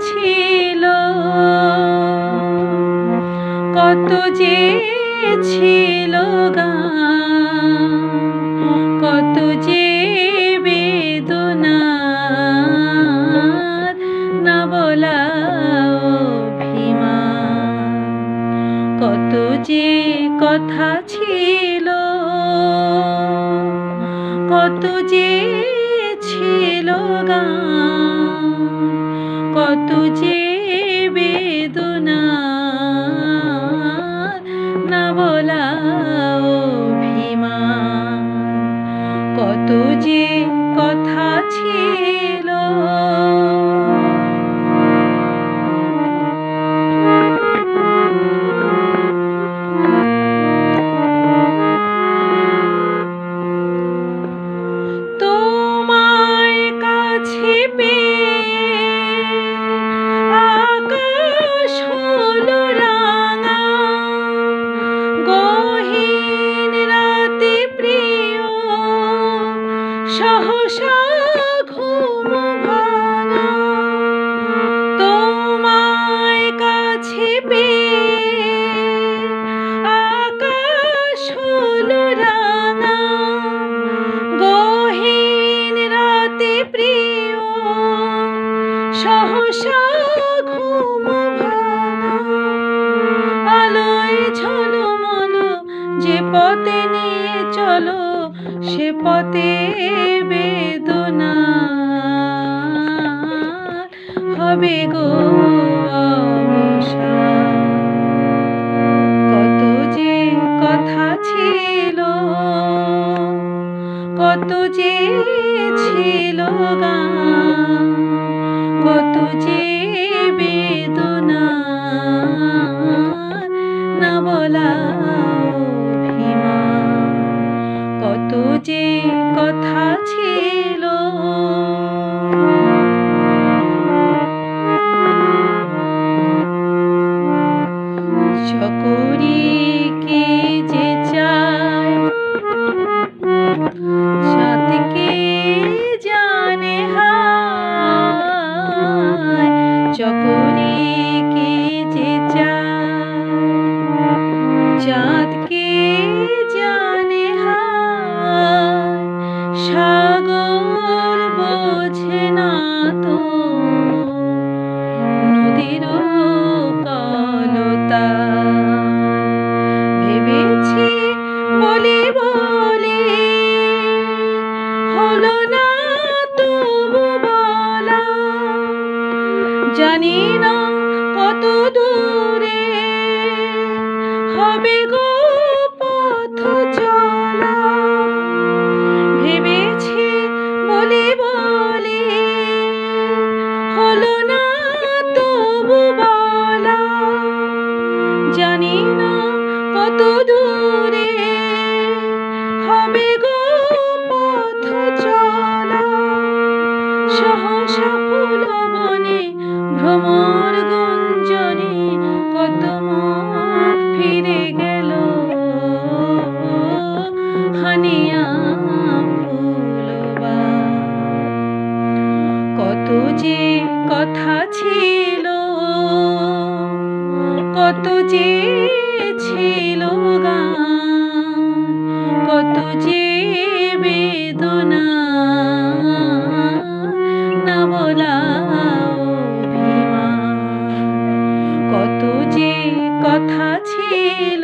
ছিল, কত যে ছিল গান, কত যে বেদনার না বলা অভিমান, কত যে কথা ছিল, কত যে ছিল গান, কত যে বেদনার না বলা অভিমান, কত যে কথা ছিল। তোমায় কাছে পেয়ে আকাশ হলো রাঙা, গহীন রাতে প্রিয় সহসা ঘুম ভাঙা। তোমায় কাছে পেয়ে আকাশ হলো রাঙা, গহীন রাতে প্রিয় সহসা ঘুম ভাঙা। আলোয় ঝলমলো যে পথে নিয়ে চলো, সে পথে বেদনা হবে গো অবসান, কত যে কথা ছিল, কত যে ছিল গান, কত যে বেদনা না বলা অভিমান, কত যে কথা ছিল। চকরীকে যে চায়, চাঁদকে জানে হায়, চকরীকে যে চায়, চাঁদকে জানে হায়, সাগর বোঝে না তো নদীর কলতান। ভেবেছি বলি বলি হলো না তবু বলা, জানি না কত দূরে হবে গো পথ চলা। ভেবেছি বলি বলি হলো না তবু বলা, জানি না কত দূরে হবে গো পথ চলা। সহসা ফুল বনে ভ্রমর গুঞ্জনে কত মুখ ফিরে গেল, হানিয়া ফুলবান, কত যে কথা ছিল, কত যে ছিল গান, কত যে বেদনা না বলা অভিমান, কত যে কথা ছিল।